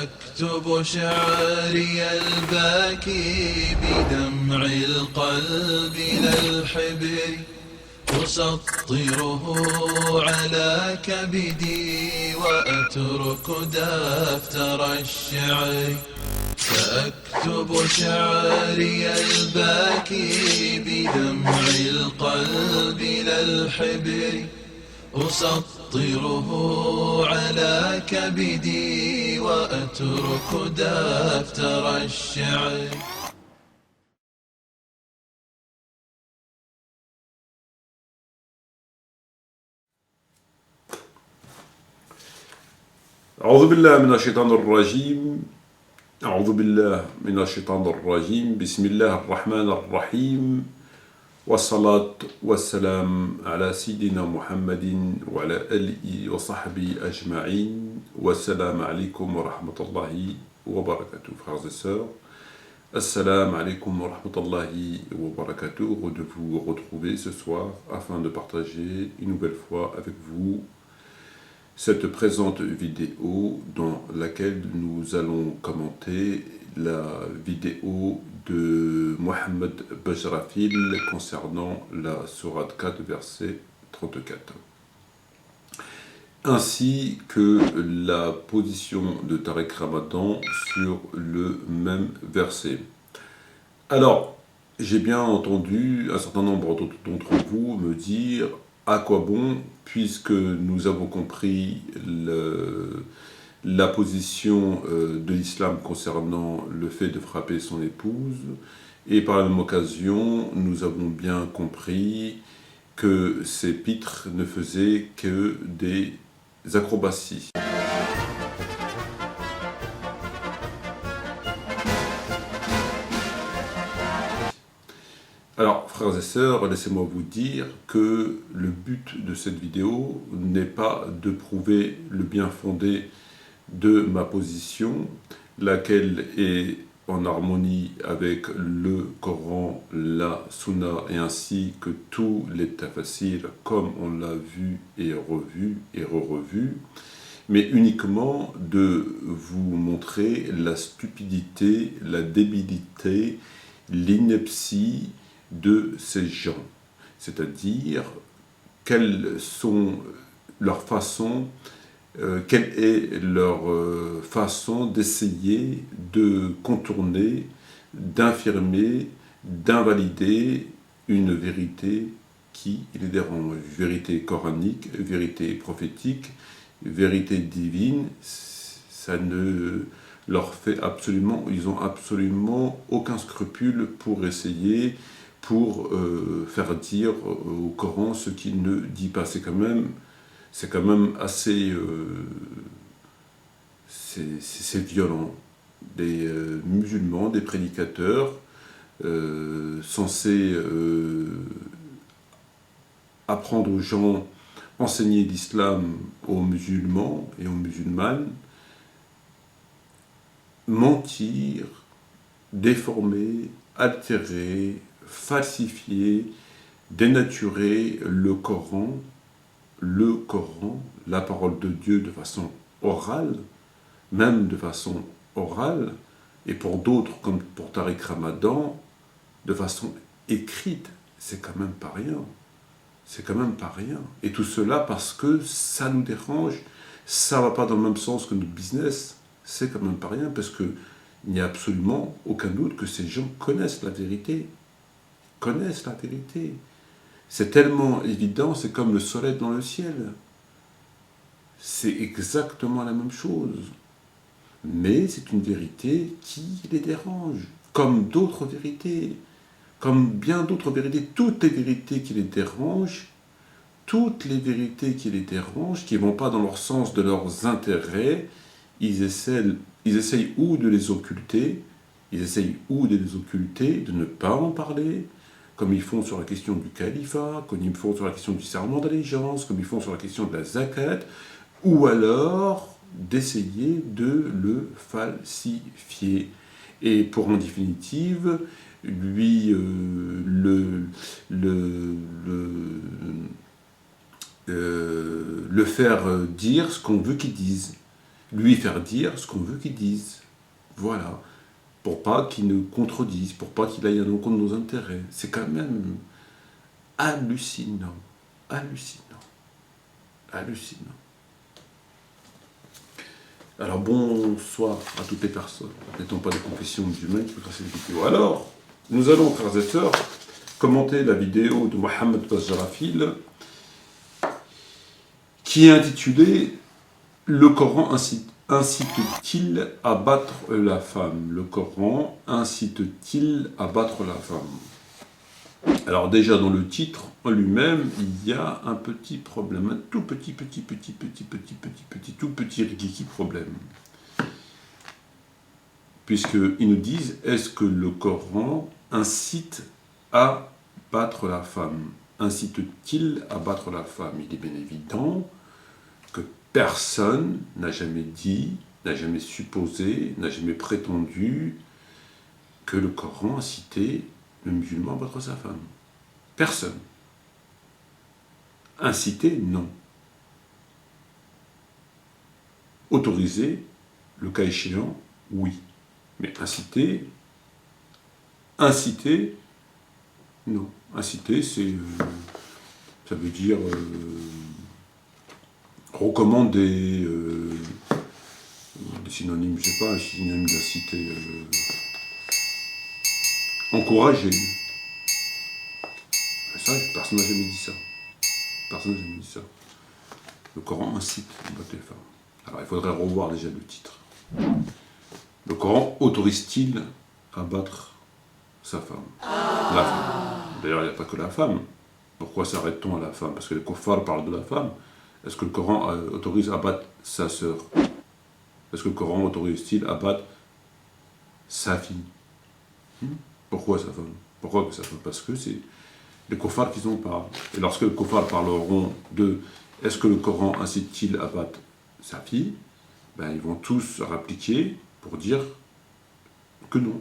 سأكتب شعري الباكي بدمع القلب للحبر أسطره على كبدي وأترك دفتر الشعر. سأكتب شعري الباكي بدمع القلب للحبر أسطره على كبدي وأترك دفتر الشعر. أعوذ بالله من الشيطان الرجيم أعوذ بالله من الشيطان الرجيم بسم الله الرحمن الرحيم والصلاة والسلام على سيدنا محمد وعلى آله وصحبه أجمعين والسلام عليكم ورحمة الله وبركاته. Frères et sœurs, Assalamu alaikum wa rahmatullahi wa barakatuh. Heureux de vous retrouver ce soir afin de partager une nouvelle fois avec vous cette présente vidéo dans laquelle nous allons commenter la vidéo de Mohammed Bajrafil concernant la sourate 4 verset 34, ainsi que la position de Tariq Ramadan sur le même verset. Alors, j'ai bien entendu un certain nombre d'entre vous me dire à quoi bon, puisque nous avons compris la position de l'islam concernant le fait de frapper son épouse, et par la même occasion, nous avons bien compris que ces pitres ne faisaient que des acrobaties. Alors, frères et sœurs, laissez-moi vous dire que le but de cette vidéo n'est pas de prouver le bien fondé de ma position, laquelle est en harmonie avec le Coran, la Sunna et ainsi que tous les tafsirs, comme on l'a vu et revu et re-revu, mais uniquement de vous montrer la stupidité, la débilité, l'ineptie de ces gens, c'est-à-dire quelles sont leurs façons, quelle est leur façon d'essayer de contourner, d'infirmer, d'invalider une vérité qui les dérange, vérité coranique, vérité prophétique, vérité divine. Ça ne leur fait absolument, ils ont absolument aucun scrupule pour essayer pour faire dire au Coran ce qu'il ne dit pas. C'est quand même assez c'est violent. Des musulmans, des prédicateurs censés apprendre aux gens, enseigner l'islam aux musulmans et aux musulmanes, mentir, déformer, altérer, falsifier, dénaturer le Coran, la parole de Dieu de façon orale, même de façon orale, et pour d'autres, comme pour Tariq Ramadan, de façon écrite. C'est quand même pas rien. C'est quand même pas rien. Et tout cela parce que ça nous dérange, ça va pas dans le même sens que notre business. C'est quand même pas rien, parce que il n'y a absolument aucun doute que ces gens connaissent la vérité. Connaissent la vérité. C'est tellement évident, c'est comme le soleil dans le ciel. C'est exactement la même chose. Mais c'est une vérité qui les dérange, comme d'autres vérités, comme bien d'autres vérités. Toutes les vérités qui les dérangent, qui ne vont pas dans leur sens de leurs intérêts, ils essayent ou de les occulter, de ne pas en parler, comme ils font sur la question du califat, comme ils font sur la question du serment d'allégeance, comme ils font sur la question de la zakat, ou alors d'essayer de le falsifier. Et pour en définitive, lui le faire dire ce qu'on veut qu'il dise. lui faire dire ce qu'on veut qu'il dise. Voilà. Pour pas qu'il ne contredise, pour pas qu'il aille à l'encontre de nos intérêts. C'est quand même hallucinant. Hallucinant. Hallucinant. Alors bonsoir à toutes les personnes, n'étant pas des confessions musulmanes qui font cette vidéo. Alors, nous allons, frères et sœurs, commenter la vidéo de Mohamed Bazjarafil qui est intitulée « Le Coran incite-t-il à battre la femme ?» Le Coran incite-t-il à battre la femme? Alors déjà dans le titre en lui-même, il y a un petit problème, un tout petit rikiki problème. Puisqu'ils nous disent, est-ce que le Coran incite à battre la femme? Incite-t-il à battre la femme? Il est bien évident que personne n'a jamais dit, n'a jamais supposé, n'a jamais prétendu que le Coran incitait le musulman à battre sa femme. Personne. Inciter, non. Autoriser, le cas échéant, oui. Mais inciter, non. Inciter, c'est, ça veut dire recommander, des synonymes, je sais pas, un synonyme d'inciter, encourager. Ça, personne n'a jamais dit ça. Personne n'a jamais dit ça. Le Coran incite à battre les femmes. Alors il faudrait revoir déjà le titre. Le Coran autorise-t-il à battre sa femme? La femme. D'ailleurs, il n'y a pas que la femme. Pourquoi s'arrête-t-on à la femme? Parce que les kuffars parlent de la femme. Est-ce que le Coran autorise à battre sa sœur? Est-ce que le Coran autorise-t-il à battre sa fille? Pourquoi sa femme? Pourquoi que sa femme? Parce que c'est les kuffars qui en parlent. Et lorsque les kuffars parleront de est-ce que le Coran incite-t-il à battre sa fille, ben, ils vont tous répliquer pour dire que non.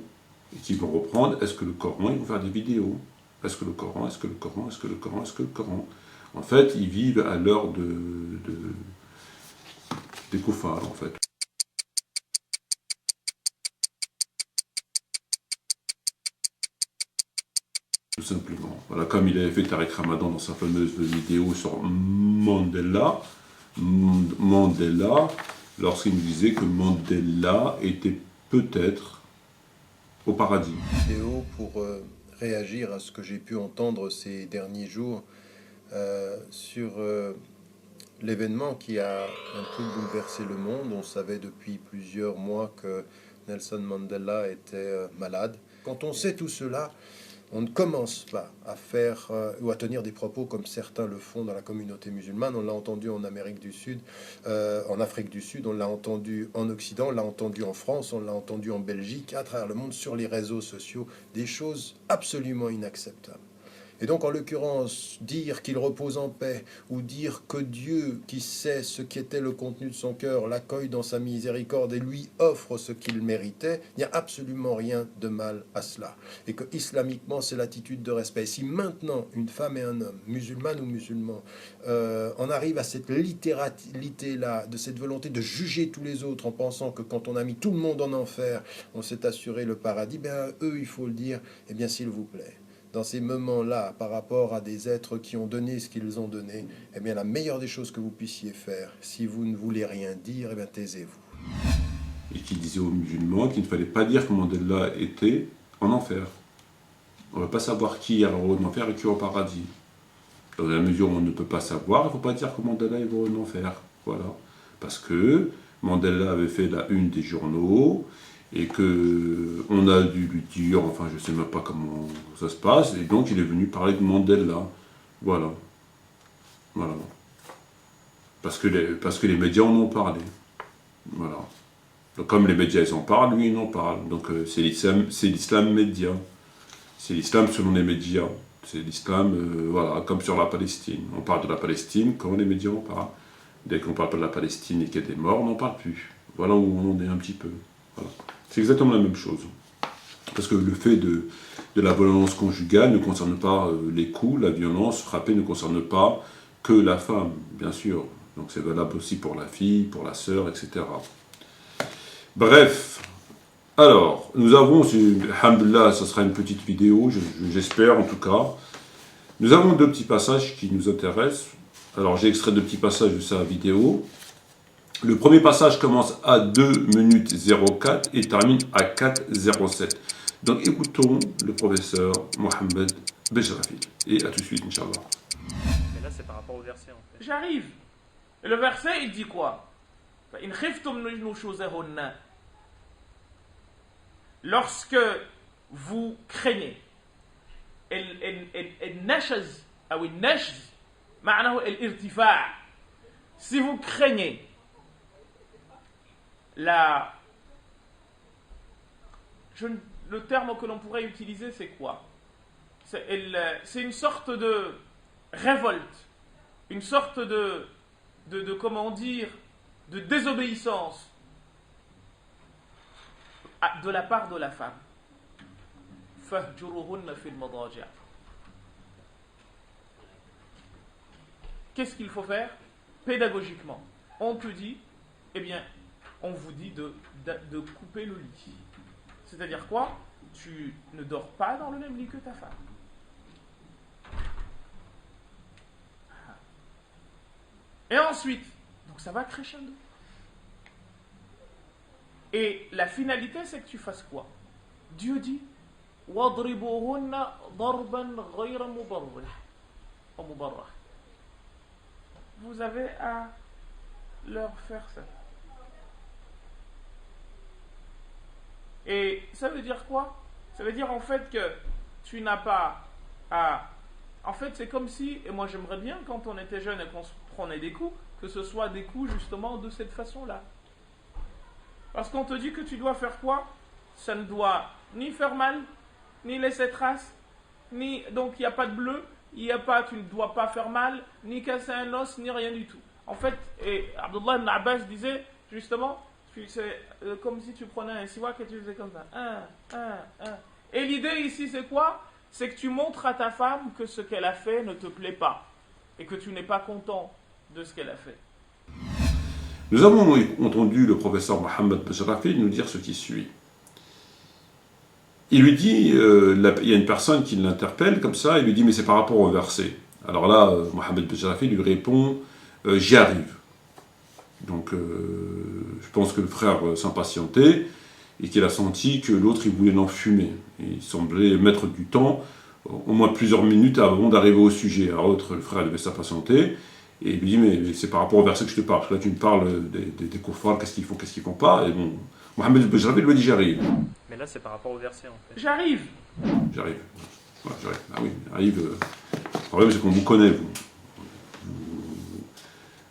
Et qu'ils vont reprendre est-ce que le Coran, ils vont faire des vidéos. Est-ce que le Coran, est-ce que le Coran, est-ce que le Coran, est-ce que le Coran. En fait, ils vivent à l'heure des kuffars, en fait. Tout simplement. Voilà, comme il avait fait Tariq Ramadan dans sa fameuse vidéo sur Mandela, lorsqu'il nous disait que Mandela était peut-être au paradis. Vidéo pour réagir à ce que j'ai pu entendre ces derniers jours sur l'événement qui a un peu bouleversé le monde. On savait depuis plusieurs mois que Nelson Mandela était malade. Quand on sait tout cela, on ne commence pas à faire ou à tenir des propos comme certains le font dans la communauté musulmane. On l'a entendu en Amérique du Sud, en Afrique du Sud, on l'a entendu en Occident, on l'a entendu en France, on l'a entendu en Belgique, à travers le monde, sur les réseaux sociaux, des choses absolument inacceptables. Et donc, en l'occurrence, dire qu'il repose en paix, ou dire que Dieu, qui sait ce qu'était le contenu de son cœur, l'accueille dans sa miséricorde et lui offre ce qu'il méritait, il n'y a absolument rien de mal à cela. Et que, islamiquement, c'est l'attitude de respect. Et si maintenant, une femme et un homme, musulmane ou musulman, en arrive à cette littéralité-là, de cette volonté de juger tous les autres en pensant que quand on a mis tout le monde en enfer, on s'est assuré le paradis, bien, eux, il faut le dire, eh bien, s'il vous plaît. Dans ces moments-là, par rapport à des êtres qui ont donné ce qu'ils ont donné, eh bien, la meilleure des choses que vous puissiez faire, si vous ne voulez rien dire, eh bien, taisez-vous. Et qui disait aux musulmans qu'il ne fallait pas dire que Mandela était en enfer. On ne va pas savoir qui est en enfer et qui est au paradis. Dans la mesure où on ne peut pas savoir, il ne faut pas dire que Mandela est en enfer. Voilà. Parce que Mandela avait fait la une des journaux, et qu'on a dû lui dire, enfin je ne sais même pas comment ça se passe, et donc il est venu parler de Mandela. Voilà. Voilà. Parce que les médias en ont parlé. Voilà. Donc comme les médias ils en parlent, lui il en parle. Donc c'est l'islam média. C'est l'islam selon les médias. C'est l'islam, voilà, comme sur la Palestine. On parle de la Palestine quand les médias en parlent. Dès qu'on ne parle pas de la Palestine et qu'il y a des morts, on n'en parle plus. Voilà où on en est un petit peu. Voilà. C'est exactement la même chose. Parce que le fait de la violence conjugale ne concerne pas les coups, la violence frappée ne concerne pas que la femme, bien sûr. Donc c'est valable aussi pour la fille, pour la sœur, etc. Bref, alors, nous avons, alhamdoulilah, ça sera une petite vidéo, j'espère en tout cas. Nous avons deux petits passages qui nous intéressent. Alors, j'ai extrait deux petits passages de sa vidéo. Le premier passage commence à 2 minutes 04 et termine à 4:07. Donc, écoutons le professeur Mohamed Bejrafil. Et à tout de suite, Inch'Allah. Mais là, c'est par rapport au verset en fait. J'arrive. Et le verset, il dit quoi? فَإِنْ خِفْتُمْ نُشُوزَهُنَّ. Lorsque vous craignez, النشز أو النشز معناه الارتفاع. Si vous craignez le terme que l'on pourrait utiliser, c'est quoi? C'est une sorte de révolte, une sorte de comment dire, de désobéissance de la part de la femme. فَاهْجُرُوهُنَّ فِي الْمَضَاجِعِ. Qu'est-ce qu'il faut faire? Pédagogiquement, on te dit, eh bien, on vous dit de couper le lit. C'est-à-dire quoi? Tu ne dors pas dans le même lit que ta femme. Et ensuite, donc ça va crescendo. Et la finalité, c'est que tu fasses quoi? Dieu dit وَاضْرِبُوهُنَّ ضَرْبًا غَيْرَ مُبَرَّحٍ. Vous avez à leur faire ça. Et ça veut dire quoi? Ça veut dire en fait que tu n'as pas à... En fait, c'est comme si, et moi j'aimerais bien quand on était jeune et qu'on se prenait des coups, que ce soit des coups justement de cette façon-là. Parce qu'on te dit que tu dois faire quoi? Ça ne doit ni faire mal, ni laisser trace, ni... Donc il n'y a pas de bleu, tu ne dois pas faire mal, ni casser un os, ni rien du tout. En fait, et Abdullah ibn Abbas disait justement, c'est comme si tu prenais un siwak et tu faisais comme ça. Et l'idée ici c'est quoi? C'est que tu montres à ta femme que ce qu'elle a fait ne te plaît pas et que tu n'es pas content de ce qu'elle a fait. Nous avons entendu le professeur Mohamed Bejrafil nous dire ce qui suit. Il lui dit, il y a une personne qui l'interpelle comme ça, il lui dit mais c'est par rapport au verset. Alors là, Mohamed Bejrafil lui répond j'y arrive. Donc je pense que le frère s'impatientait et qu'il a senti que l'autre il voulait l'enfumer. Il semblait mettre du temps, au moins plusieurs minutes avant d'arriver au sujet. Alors l'autre, le frère devait s'impatienter et il lui dit mais c'est par rapport au verset que je te parle. Parce que là tu me parles des kuffars, qu'est-ce qu'ils font, qu'est-ce qu'ils font pas. Et bon, Mohamed Bejrafil lui dit j'arrive. Mais là, c'est par rapport au verset en fait. J'arrive. J'arrive. Ouais, j'arrive. Ah oui, j'arrive. Le problème c'est qu'on vous connaît, vous.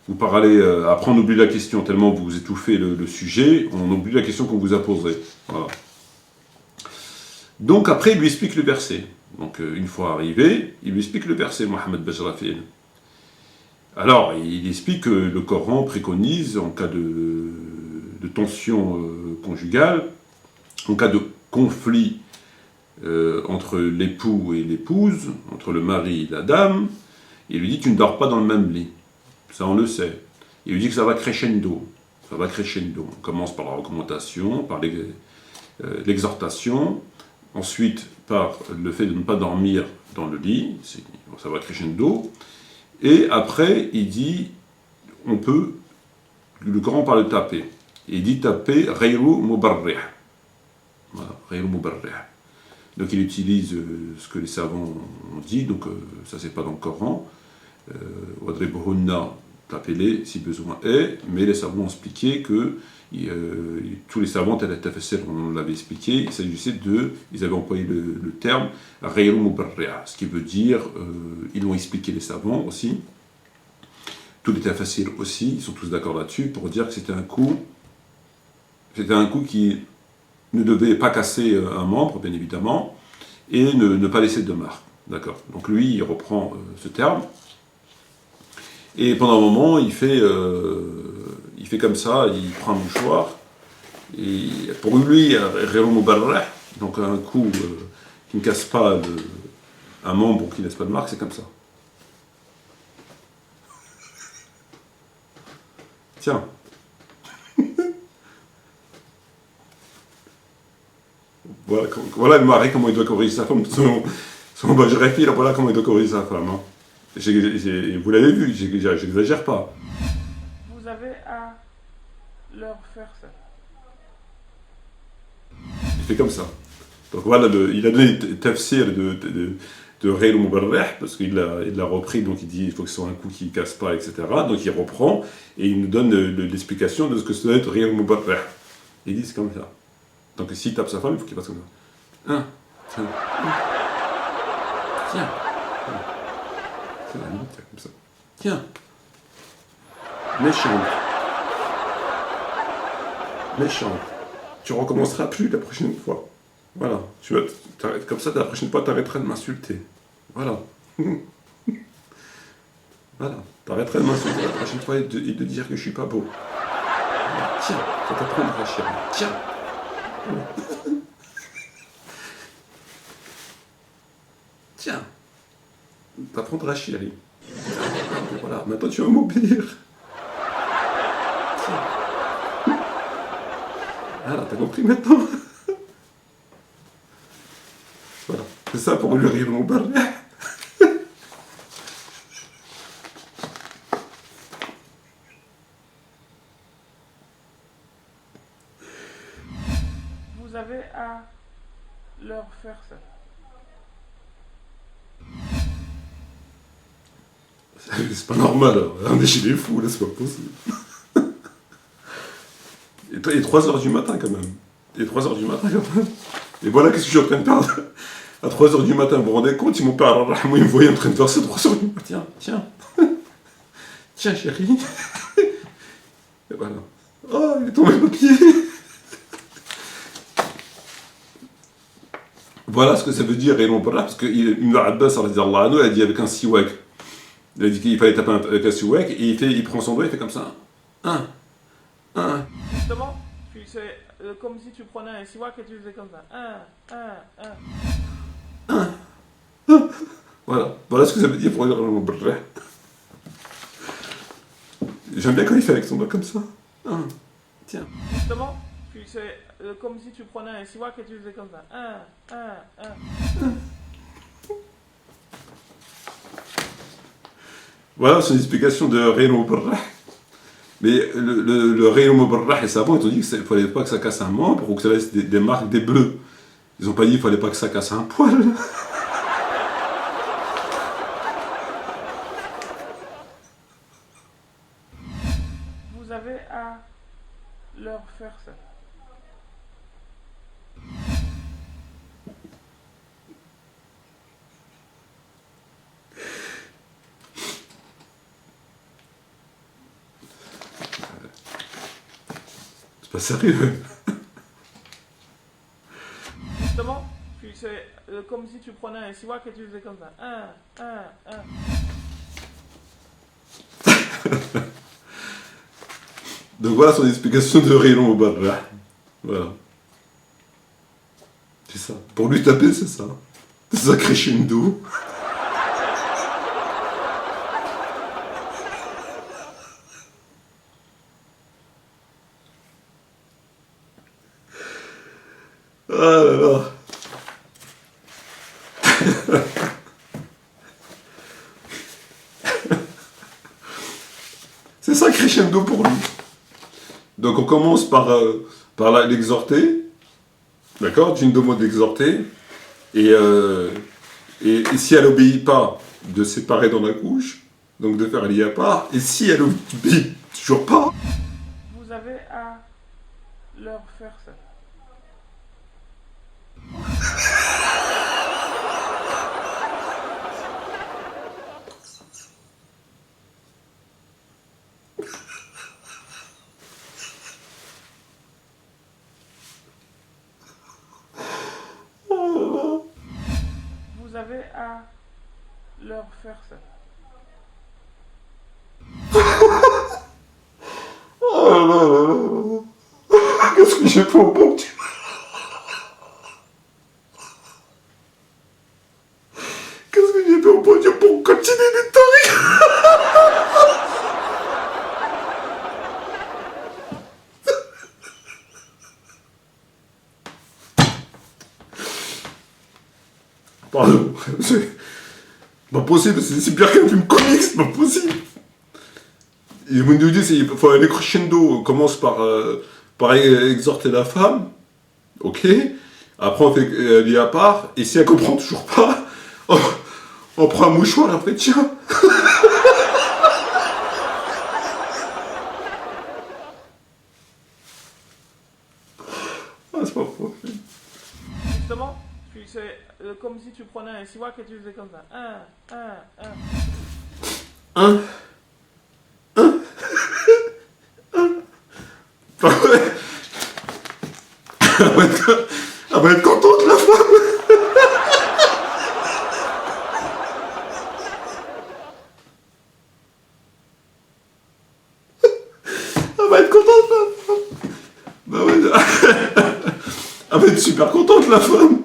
Vous parlez, après on oublie la question, tellement vous étouffez le sujet, on oublie la question qu'on vous a posée. Voilà. Donc après, il lui explique le verset. Donc une fois arrivé, il lui explique le verset, Mohamed Bejrafil. Alors, il explique que le Coran préconise, en cas de tension conjugale, en cas de conflit entre l'époux et l'épouse, entre le mari et la dame, il lui dit tu ne dors pas dans le même lit. Ça, on le sait. Il lui dit que ça va crescendo. Ça va crescendo. On commence par la recommandation, par l'exhortation, ensuite par le fait de ne pas dormir dans le lit, ça va crescendo. Et après, il dit, on peut, le Coran parle de taper. Et il dit taper Ghayru Mubarrih. Voilà, Ghayru Mubarrih. Donc il utilise ce que les savants ont dit, donc ça c'est pas dans le Coran. Wadribuhunna, tapez-les si besoin est, mais les savants ont expliqué que tous les savants, tel Tafsir, on l'avait expliqué, il s'agissait ils avaient employé le terme Ghayru Mubarrih, ce qui veut dire, ils l'ont expliqué les savants aussi, tous les Tafsir aussi, ils sont tous d'accord là-dessus, pour dire que c'était un coup qui ne devait pas casser un membre, bien évidemment, et ne pas laisser de marque. D'accord. Donc lui, il reprend ce terme, et pendant un moment, il fait comme ça, il prend un mouchoir, et pour lui, Ghayru Mubarrih, donc un coup qui ne casse pas un membre qui ne laisse pas de marque, c'est comme ça. Tiens. Voilà le mari, comment il doit corriger sa femme. Son bajrafi, voilà comment il doit corriger sa femme. Hein. Vous l'avez vu, j'exagère pas. Vous avez à leur faire ça. Il fait comme ça. Donc voilà, il a donné le tafsir de Ghayr Mubarrah, parce qu'il l'a repris, donc il dit il faut que ce soit un coup qui ne casse pas, etc. Donc il reprend, et il nous donne l'explication de ce que ça doit être Ghayr Mubarrah. Il dit c'est comme ça. Donc s'il tape sa femme, il faut qu'il fasse comme ça. Tiens. Tiens. C'est la limite, comme ça. Tiens. Méchante. Tu recommenceras plus la prochaine fois. Voilà. Comme ça, la prochaine fois, tu arrêteras de m'insulter. Voilà. Voilà. Tu arrêteras de m'insulter la prochaine fois et de dire que je suis pas beau. Voilà. Tiens, faut t'apprendre à chérie. Tiens. Tiens. T'apprendras chérie. Voilà. Maintenant, tu vas m'obéir. Tiens. Voilà, t'as compris maintenant? Voilà, c'est ça pour lui rire mon barret. Vous avez à leur faire ça. C'est pas normal, hein. On est chez les fous, là, c'est pas possible. Et 3h du matin quand même. Et 3h du matin quand même. Et voilà qu'est-ce que je suis en train de faire. À 3h du matin, vous vous rendez compte, mon père, il me voyait en train de faire ça à 3h du matin. Tiens. Tiens, chérie. Et voilà. Oh, il est tombé au pied. Voilà ce que ça veut dire, et non pas là, parce que Ibn Abbas, a dit avec un siwak. Il a dit qu'il fallait taper avec un siwak, et il prend son doigt, il fait comme ça. Justement, c'est comme si tu prenais un siwak et tu faisais comme ça. Voilà ce que ça veut dire pour dire mon brrr. J'aime bien quand il fait avec son doigt comme ça. Tiens. Justement, c'est comme si tu prenais un siwak et tu faisais comme ça. Voilà, c'est une explication de Ghayr Mubarrah. Mais le Ghayr Mubarrah et savants, ils ont dit qu'il ne fallait pas que ça casse un membre ou que ça laisse des marques, des bleus. Ils n'ont pas dit qu'il ne fallait pas que ça casse un poil. Vous avez à leur faire ça. C'est pas sérieux. Justement, c'est comme si tu prenais un siwak et tu faisais comme ça. Donc voilà son explication de Ghayr Mubarrah. Voilà. C'est ça. Pour lui taper, c'est ça. C'est ça crescendo. Ah là là. C'est ça crescendo pour lui. Donc on commence par l'exhorter, d'accord? Tu nous demandes d'exhorter, et si elle n'obéit pas, de séparer dans la couche, donc de faire l'iyapar, et si elle obéit toujours pas, Vous avez à leur faire ça. Vous avez à leur faire ça. oh là là là là. Qu'est-ce que j'ai fait au bon Dieu? Qu'est-ce que j'ai fait au bon Dieu pour continuer les tariques? Pardon. C'est pas possible, c'est pire qu'un film comique, c'est pas possible. Et vous nous dites, il faut aller crescendo, on commence par exhorter la femme, ok, après on fait lit à part, et si elle comprend toujours pas, on prend un mouchoir et après tiens. Ah, c'est pas possible. Justement, c'est comme si tu prenais un siwak et tu faisais comme ça. Un. Elle va être contente, la femme. Elle va être contente, la femme. Bah ouais. Elle va être super contente, la femme.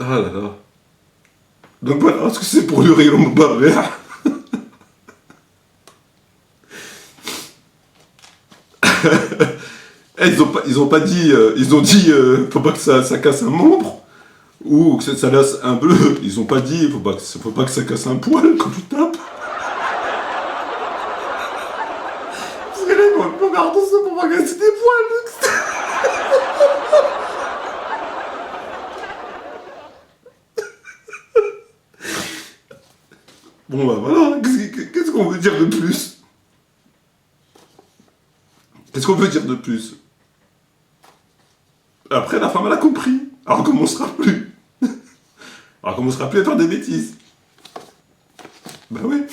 Ah là là. Donc voilà ce que c'est pour le rayon de barrière. Ils ont pas dit, ils ont dit, faut pas que ça casse un membre, ou que ça laisse un bleu. Ils ont pas dit, faut pas que ça casse un poil quand tu tapes. Parce que là, ils vont faire attention pour pas casser des poils. Bon bah voilà, qu'est-ce qu'on veut dire de plus? Qu'est-ce qu'on veut dire de plus? Après, la femme, elle a compris. Alors, on commencera plus. Alors, on commencera plus à faire des bêtises. Ben oui.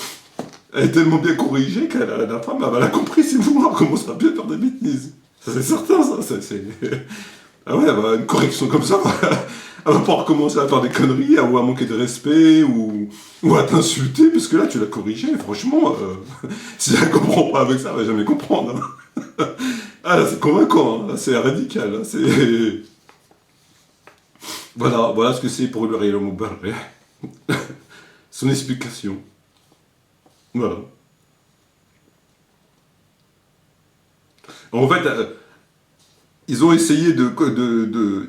Elle est tellement bien corrigée que la femme, elle a compris, c'est bon, alors on commencera plus à faire des bêtises. Ça, c'est certain, ça. Ah ouais, bah, une correction comme ça, elle va pas recommencer à faire des conneries, ou à manquer de respect, ou à t'insulter, parce que là, tu l'as corrigée. Franchement, si elle comprend pas avec ça, elle va jamais comprendre. Hein. Ah là, c'est convaincant, hein. Là, c'est radical, là, c'est... Voilà ce que c'est pour le Rayon Moubarré. Son explication. Voilà. En fait, ils ont essayé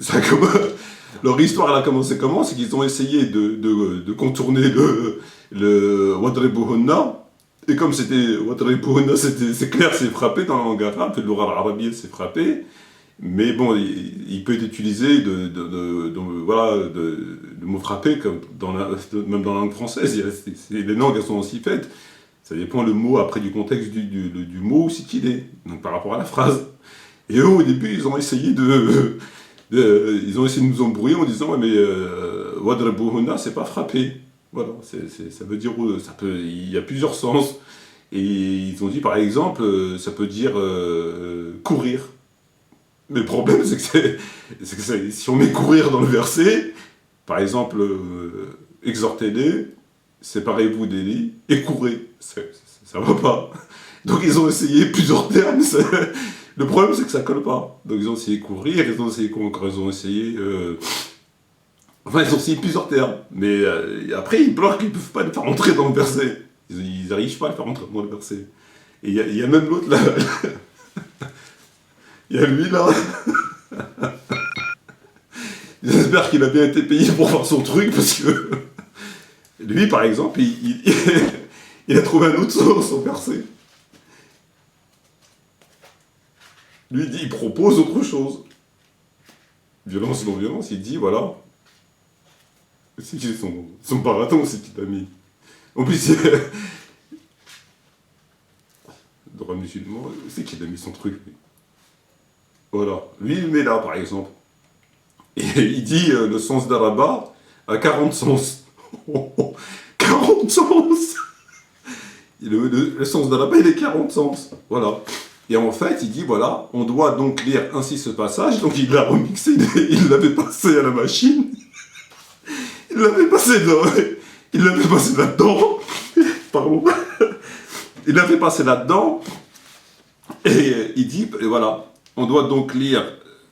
ça, leur histoire, elle a commencé comment? C'est qu'ils ont essayé de contourner le Wadribuhunna. Et comme c'était Wadribuhunna, c'est clair, c'est frappé dans la langue arabe, le Loura al-Arabiyya, c'est frappé. Mais bon, il peut être utilisé de mots frappés, comme même dans la langue française. Les langues, elles sont aussi faites. Ça dépend le mot après du contexte du mot aussi qu'il est. Donc par rapport à la phrase. Et eux, au début, ils ont essayé de nous embrouiller en disant ouais, mais Wadribuhunna, c'est pas frapper. Voilà, ça veut dire il y a plusieurs sens. Et ils ont dit par exemple, ça peut dire courir. Mais le problème, c'est que si on met courir dans le verset, par exemple, exhortez-les, séparez-vous des lits et courez. Ça va pas. Donc ils ont essayé plusieurs termes. Le problème, c'est que ça colle pas. Donc ils ont essayé courir, ils ont essayé Enfin, ils ont essayé plusieurs termes. Mais après, ils pleurent qu'ils ne peuvent pas le faire rentrer dans le verset. Ils n'arrivent pas à le faire rentrer dans le verset. Et il y a même l'autre là. Il y a lui là. J'espère qu'il a bien été payé pour faire son truc parce que lui, par exemple, il a trouvé un autre son verset. Lui, il propose autre chose. Violence, non-violence, il dit voilà. C'est qui son baraton, c'est qui l'a mis. En plus, droit musulman, c'est qui a mis son truc. Voilà. Lui, il met là, par exemple. Et il dit le sens d'Araba a 40 sens. 40 sens. Le sens d'Araba, il est 40 sens. Voilà. Et en fait, il dit, voilà, on doit donc lire ainsi ce passage. Donc il l'a remixé, il l'avait passé à la machine. Il l'avait passé là-dedans. Pardon. Il l'avait passé là-dedans. Et il dit, voilà, on doit donc lire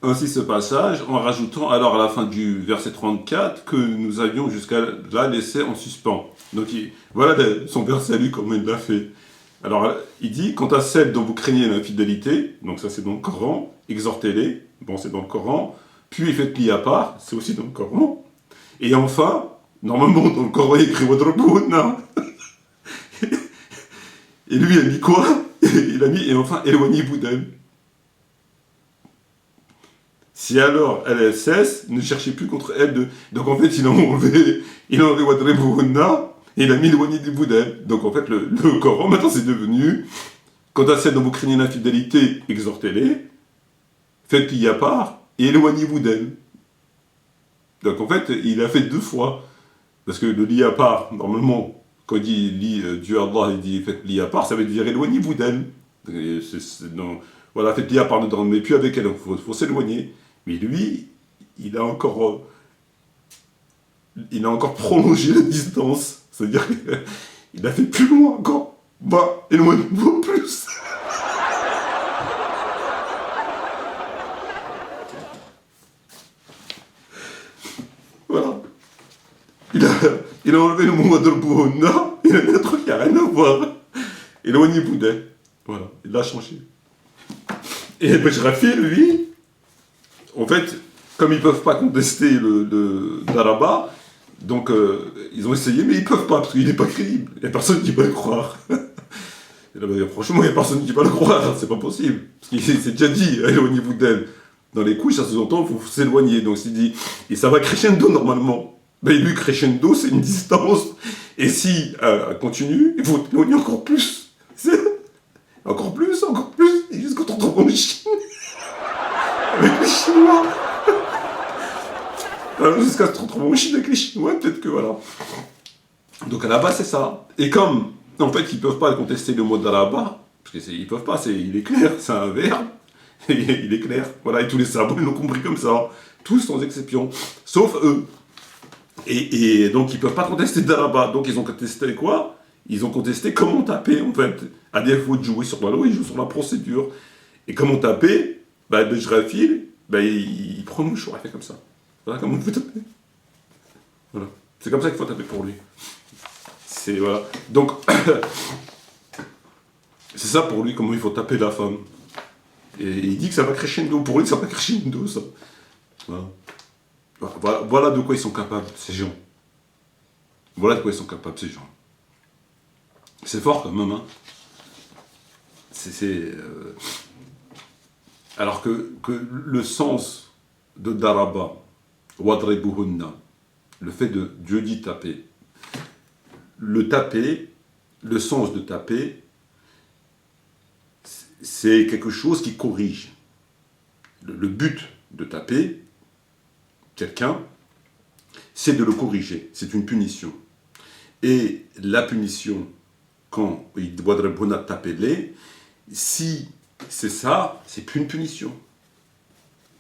ainsi ce passage, en rajoutant alors à la fin du verset 34 que nous avions jusqu'à là laissé en suspens. Donc voilà son verset à lui, comment il l'a fait. Alors il dit, quant à celles dont vous craignez l'infidélité, donc ça c'est dans le Coran, exhortez-les, bon c'est dans le Coran, puis faites li à part, c'est aussi dans le Coran. Et enfin, normalement dans le Coran il y a écrit Wadribouhunna. Et lui il a mis quoi? Il a mis et enfin éloignez-vous d'elle. Si alors elle cesse, ne cherchez plus contre elle de. Donc en fait il a enlevé Wadribouhunna et il a mis éloignez-vous d'elle. Donc en fait le Coran maintenant c'est devenu quand à celle dont vous craignez l'infidélité, exhortez-les, faites li à part et éloignez-vous d'elle. Donc en fait il a fait 2 fois. Parce que le li à part, normalement, quand il dit Dieu Allah, il dit faites li à part, ça veut dire éloignez-vous d'elle. Voilà, faites li à part dedans, mais plus avec elle, il faut s'éloigner. Mais lui, il a encore prolongé la distance. C'est-à-dire qu'il a fait plus loin encore. Bah, éloignez-vous plus. Voilà. Il a enlevé le mot Wadribouhunna, il a mis un truc qui n'a rien à voir. Éloignez-vous d'elle. Voilà, il l'a changé. Et Bajrafi, lui, en fait, comme ils ne peuvent pas contester le Daraba, donc ils ont essayé, mais ils ne peuvent pas, parce qu'il n'est pas crédible. Il n'y a personne qui va le croire. Et là, franchement, il n'y a personne qui va le croire, c'est pas possible. Parce qu'il s'est déjà dit, éloignez-vous d'elle. Dans les couches, ça sous-entend, il faut s'éloigner. Donc il dit, et ça va crescendo normalement. Mais lui, crescendo, c'est une distance. Et si elle continue, il faut éloigner encore plus. Encore plus, et jusqu'à se retrouve en Chine. Avec les Chinois. Alors, jusqu'à se retrouver en Chine avec les Chinois, peut-être que voilà. Donc à la base, c'est ça. Et comme, en fait, ils ne peuvent pas contester le mot d'Araba, parce qu'ils ne peuvent pas, il est clair, c'est un verbe, et il est clair. Voilà, et tous les savants, ils l'ont compris comme ça. Tous sans exception. Sauf eux. Et donc, ils ne peuvent pas contester d'Araba. Donc, ils ont contesté quoi? Ils ont contesté comment taper, en fait. À défaut de jouer sur la loi, ils jouent sur la procédure. Et comment taper? Bajrafi, il prend le mouchoir, il fait comme ça. Voilà comment on peut taper. Voilà. C'est comme ça qu'il faut taper pour lui. C'est, voilà. Donc, c'est ça pour lui, comment il faut taper la femme. Et il dit que ça va crescendo. Pour lui, ça va crescendo, ça. Voilà. Voilà de quoi ils sont capables, ces gens. Voilà de quoi ils sont capables, ces gens. C'est fort quand même, hein. Alors que le sens de Daraba, Wadribouhunna, le fait de Dieu dit taper, le sens de taper, c'est quelque chose qui corrige. Le but de taper quelqu'un, c'est de le corriger, c'est une punition. Et la punition, quand il doit taper les, si c'est ça, c'est plus une punition.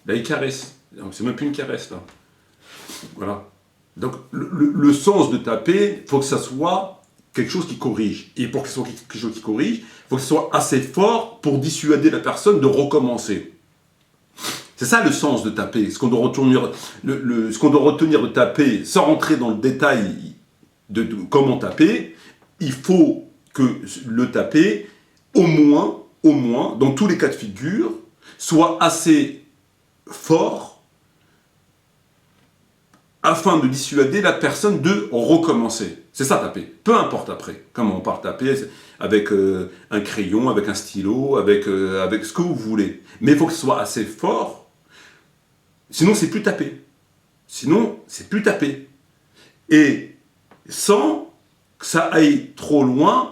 Là, il caresse. C'est même plus une caresse, là. Voilà. Donc, le sens de taper, il faut que ça soit quelque chose qui corrige. Et pour que ce soit quelque chose qui corrige, il faut que ce soit assez fort pour dissuader la personne de recommencer. C'est ça le sens de taper. Ce qu'on doit retenir, de taper, sans rentrer dans le détail de comment taper, il faut que le taper, au moins, dans tous les cas de figure, soit assez fort afin de dissuader la personne de recommencer. C'est ça taper. Peu importe après comment on part taper, avec un crayon, avec un stylo, avec ce que vous voulez. Mais il faut que ce soit assez fort, sinon c'est plus taper. Et sans que ça aille trop loin,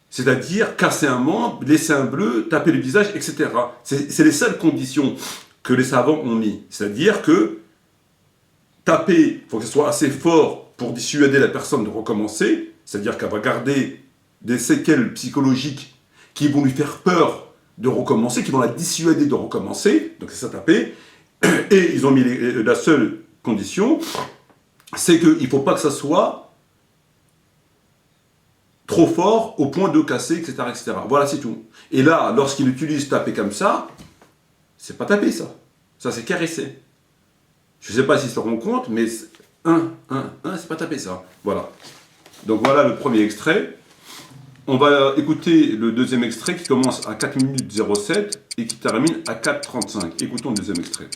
c'est-à-dire casser un membre, laisser un bleu, taper le visage, etc. C'est les seules conditions que les savants ont mis. C'est-à-dire que taper, il faut que ce soit assez fort pour dissuader la personne de recommencer, c'est-à-dire qu'elle va garder des séquelles psychologiques qui vont lui faire peur de recommencer, qui vont la dissuader de recommencer, donc c'est ça taper. Et ils ont mis la seule condition, c'est qu'il ne faut pas que ça soit trop fort au point de casser, etc., etc. Voilà, c'est tout. Et là, lorsqu'il utilise taper comme ça, c'est pas taper, ça. Ça, c'est caresser. Je ne sais pas s'ils se rendent compte, mais c'est pas taper, ça. Voilà. Donc voilà le premier extrait. On va écouter le deuxième extrait qui commence à 4 minutes 07 et qui termine à 4:35. Écoutons le deuxième extrait.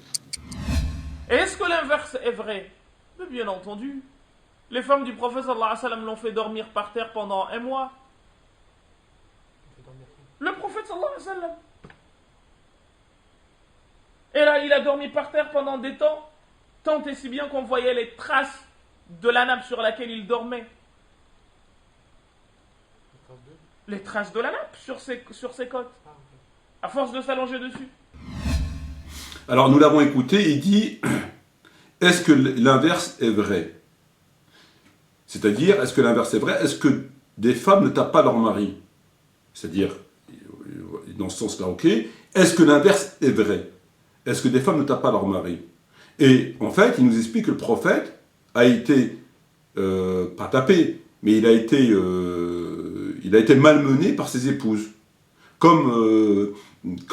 Est-ce que l'inverse est vrai? Mais bien entendu. Les femmes du prophète sallallahu alayhi wa sallam l'ont fait dormir par terre pendant un mois. Le prophète sallallahu alayhi wa sallam. Et là, il a dormi par terre pendant des temps, tant et si bien qu'on voyait les traces de la nappe sur laquelle il dormait. Les traces de la nappe sur ses côtes. À force de s'allonger dessus. Alors nous l'avons écouté, il dit, est-ce que l'inverse est vrai? C'est-à-dire, est-ce que l'inverse est vrai? Est-ce que des femmes ne tapent pas leur mari? C'est-à-dire, dans ce sens-là, ok. Est-ce que l'inverse est vrai? Est-ce que des femmes ne tapent pas leur mari? Et en fait, il nous explique que le prophète a été, pas tapé, mais il a été malmené par ses épouses. Comme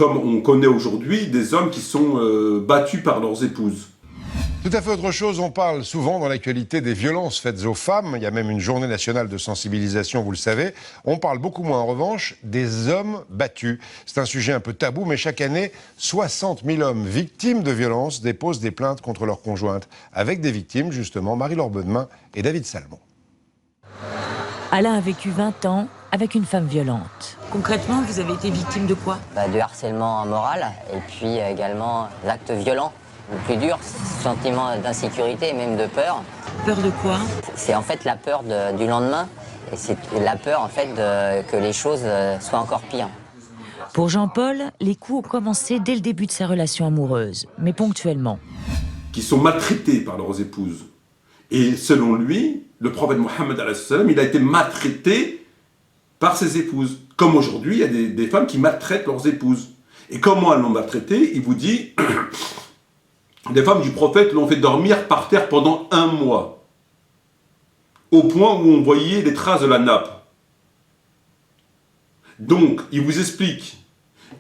on connaît aujourd'hui des hommes qui sont battus par leurs épouses. Tout à fait autre chose, on parle souvent dans l'actualité des violences faites aux femmes. Il y a même une journée nationale de sensibilisation, vous le savez. On parle beaucoup moins en revanche des hommes battus. C'est un sujet un peu tabou, mais chaque année, 60 000 hommes victimes de violences déposent des plaintes contre leurs conjointes. Avec des victimes, justement, Marie-Laure Beudemain et David Salmon. Alain a vécu 20 ans avec une femme violente. Concrètement, vous avez été victime de quoi? Du harcèlement moral et puis également d'actes violents. Le plus dur, sentiment d'insécurité et même de peur. Peur de quoi? C'est en fait la peur du lendemain et c'est la peur en fait que les choses soient encore pires. Pour Jean-Paul, les coups ont commencé dès le début de sa relation amoureuse, mais ponctuellement. Qui sont maltraités par leurs épouses. Et selon lui, le prophète Mohammed, il a été maltraité par ses épouses. Comme aujourd'hui, il y a des femmes qui maltraitent leurs épouses. Et comment elles l'ont maltraité? Il vous dit, des femmes du prophète l'ont fait dormir par terre pendant 1 mois. Au point où on voyait les traces de la nappe. Donc, il vous explique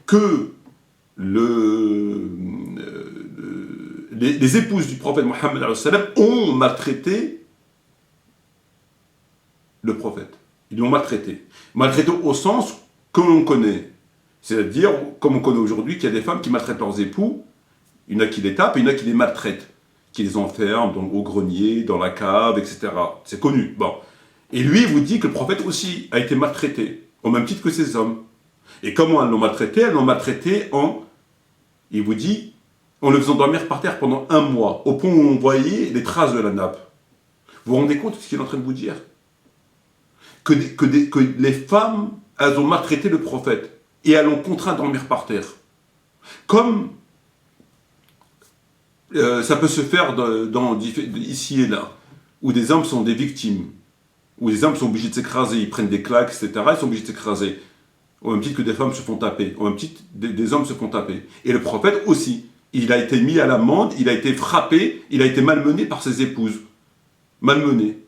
que les épouses du prophète Mohammed ont maltraité le prophète. Ils l'ont maltraité. Maltraité au sens que l'on connaît. C'est-à-dire, comme on connaît aujourd'hui, qu'il y a des femmes qui maltraitent leurs époux. Il y en a qui les tapent et il y en a qui les maltraitent. Qui les enferment au grenier, dans la cave, etc. C'est connu. Bon. Et lui, il vous dit que le prophète aussi a été maltraité, au même titre que ces hommes. Et comment elles l'ont maltraité? Elles l'ont maltraité il vous dit, en le faisant dormir par terre pendant 1 mois, au point où on voyait les traces de la nappe. Vous vous rendez compte de ce qu'il est en train de vous dire? Que les femmes, elles ont maltraité le prophète, et elles l'ont contraint à dormir par terre. Comme ça peut se faire ici et là, où des hommes sont des victimes, où les hommes sont obligés de s'écraser, ils prennent des claques, etc., ils sont obligés de s'écraser. Au même titre que des femmes se font taper, au même titre des hommes se font taper. Et le prophète aussi, il a été mis à l'amende, il a été frappé, il a été malmené par ses épouses. Malmené.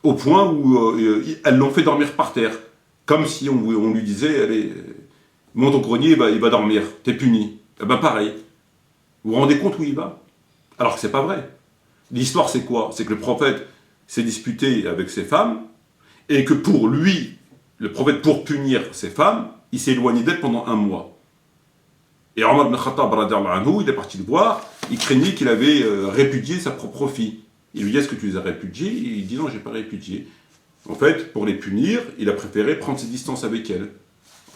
Au point où elles l'ont fait dormir par terre. Comme si on lui disait, allez, monte au grenier, il va dormir, t'es puni. Eh ben pareil. Vous vous rendez compte où il va? Alors que c'est pas vrai. L'histoire c'est quoi? C'est que le prophète s'est disputé avec ses femmes, et que pour lui, le prophète, pour punir ses femmes, il s'est éloigné d'elle pendant 1 mois. Et Omar ibn Khattab, il est parti le voir, il craignait qu'il avait répudié sa propre fille. Il lui dit, est-ce que tu les as répudiées? Il dit, non, je n'ai pas répudié. En fait, pour les punir, il a préféré prendre ses distances avec elles.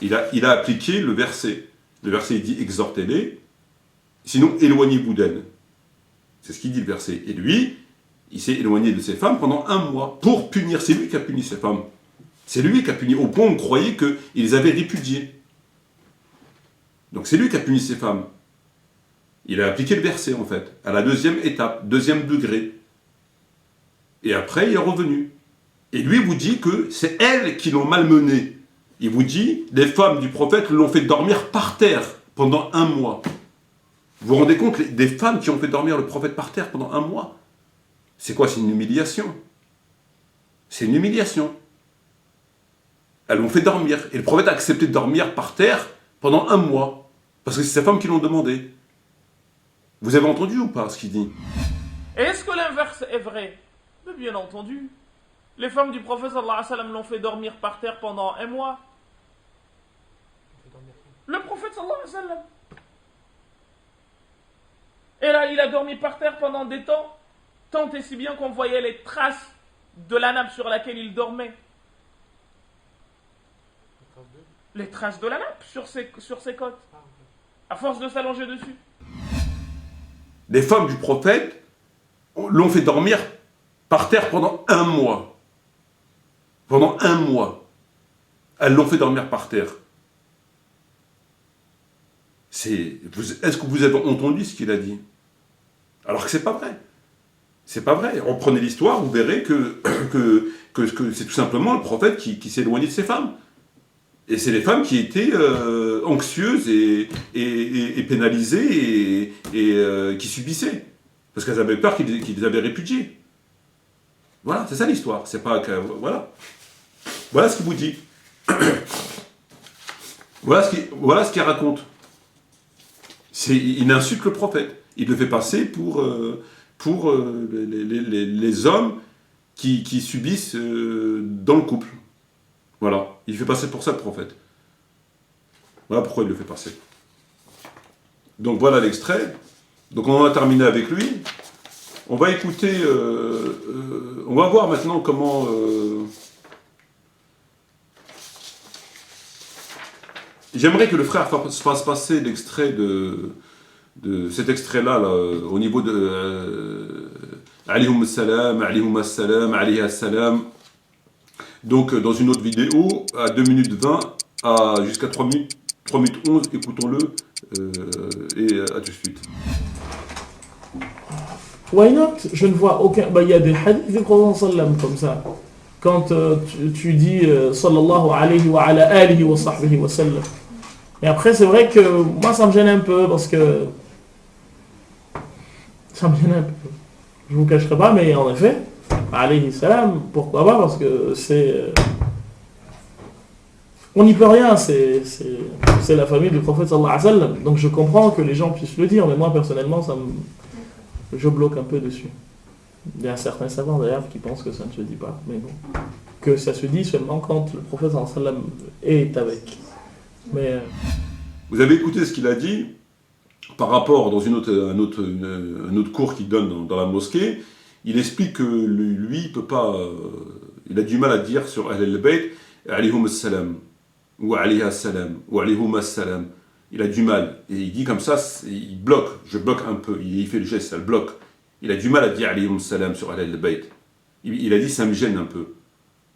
Il a appliqué le verset. Le verset, il dit, exhortez-les, sinon éloignez-vous d'elles. C'est ce qu'il dit le verset. Et lui, il s'est éloigné de ses femmes pendant 1 mois, pour punir. C'est lui qui a puni ses femmes. C'est lui qui a puni, au point où on croyait qu'il les avait répudiées. Donc c'est lui qui a puni ses femmes. Il a appliqué le verset, en fait, à la 2e étape, 2e degré. Et après, il est revenu. Et lui vous dit que c'est elles qui l'ont malmené. Il vous dit, les femmes du prophète l'ont fait dormir par terre pendant 1 mois. Vous vous rendez compte, des femmes qui ont fait dormir le prophète par terre pendant 1 mois? C'est quoi? C'est une humiliation. C'est une humiliation. Elles l'ont fait dormir. Et le prophète a accepté de dormir par terre pendant 1 mois. Parce que c'est ces femmes qui l'ont demandé. Vous avez entendu ou pas ce qu'il dit? Est-ce que l'inverse est vrai? Mais bien entendu. Les femmes du prophète sallallahu alayhi wa sallam l'ont fait dormir par terre pendant 1 mois. Le prophète sallallahu alayhi wa sallam. Et là, il a dormi par terre pendant des temps, tant et si bien qu'on voyait les traces de la nappe sur laquelle il dormait. Les traces de la nappe sur ses côtes, à force de s'allonger dessus. Les femmes du prophète l'ont fait dormir par terre pendant 1 mois. Pendant 1 mois. Elles l'ont fait dormir par terre. Est-ce que vous avez entendu ce qu'il a dit? Alors que c'est pas vrai. C'est pas vrai. Reprenez l'histoire, vous verrez que c'est tout simplement le prophète qui s'est éloigné de ses femmes. Et c'est les femmes qui étaient anxieuses et pénalisées et qui subissaient. Parce qu'elles avaient peur qu'il les avait répudiées. Voilà, c'est ça l'histoire. C'est pas que... Voilà. Voilà ce qu'il vous dit. Voilà ce qu'il raconte. Il insulte le prophète. Il le fait passer pour les hommes qui subissent dans le couple. Voilà. Il fait passer pour ça le prophète. Voilà pourquoi il le fait passer. Donc voilà l'extrait. Donc on en a terminé avec lui. On va écouter... on va voir maintenant comment... J'aimerais que le frère fasse passer l'extrait de cet extrait-là là, au niveau de Alayhum salam, Alayhum salam, Alayha salam. Donc dans une autre vidéo, à 2 minutes 20, jusqu'à 3 minutes 11, écoutons-le et à tout de suite. Why not? Je ne vois aucun... il y a des hadiths du Prophète sallam comme ça. Quand tu dis sallallahu alayhi wa ala alihi wa sahbihi wa sallam. Et après, c'est vrai que moi, ça me gêne un peu parce que... Ça me gêne un peu. Je vous cacherai pas, mais en effet, alayhi salam, pourquoi pas? Parce que c'est... On n'y peut rien, c'est la famille du prophète sallallahu alayhi wa sallam. Donc je comprends que les gens puissent le dire, mais moi, personnellement, je bloque un peu dessus. Il y a certains savants d'ailleurs qui pensent que ça ne se dit pas, mais bon. Que ça se dit seulement quand le prophète sallallahu alayhi wa sallam est avec. Mais... Vous avez écouté ce qu'il a dit par rapport dans un autre cours qu'il donne dans la mosquée. Il explique que lui, il peut pas, il a du mal à dire sur Ahl al-Bayt alayhum as-salam ou alayha salam ou alayhum as-salam. Il a du mal et il dit comme ça, il bloque. Je bloque un peu. Il fait le geste, ça le bloque. Il a du mal à dire alayhum salam sur Ahl al-Bayt. Il a dit ça me gêne un peu.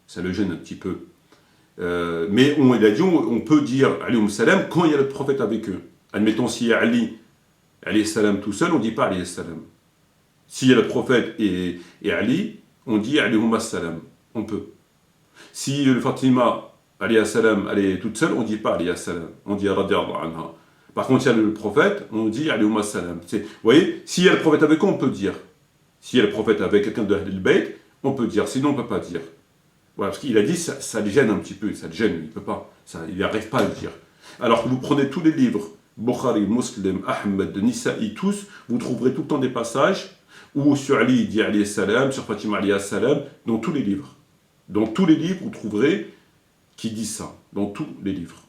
Ça le gêne un petit peu. Mais il a dit on peut dire alayhum salam quand il y a le prophète avec eux. Admettons s'il y a Ali alayhi salam tout seul, on ne dit pas alayhi salam. S'il y a le prophète et Ali, on dit alayhum salam. On peut. Si le Fatima alayhi salam elle est toute seule, on ne dit pas alayhi salam. On dit radiyallahu anha. Par contre, s'il y a le prophète, on dit alayhum salam. Vous voyez, s'il y a le prophète avec eux, on peut dire. S'il y a le prophète avec quelqu'un de Ahl al-Bayt, on peut dire. Sinon, on ne peut pas dire. Voilà, parce qu'il a dit, ça le gêne un petit peu, ça le gêne, il ne peut pas, il n'arrive pas à le dire. Alors que vous prenez tous les livres, Bukhari, Muslim, Ahmed, Nisa'i, tous, vous trouverez tout le temps des passages où sur Ali, il dit alayhi salam, sur Fatima alayhi salam, dans tous les livres. Dans tous les livres, vous trouverez qui disent ça, dans tous les livres.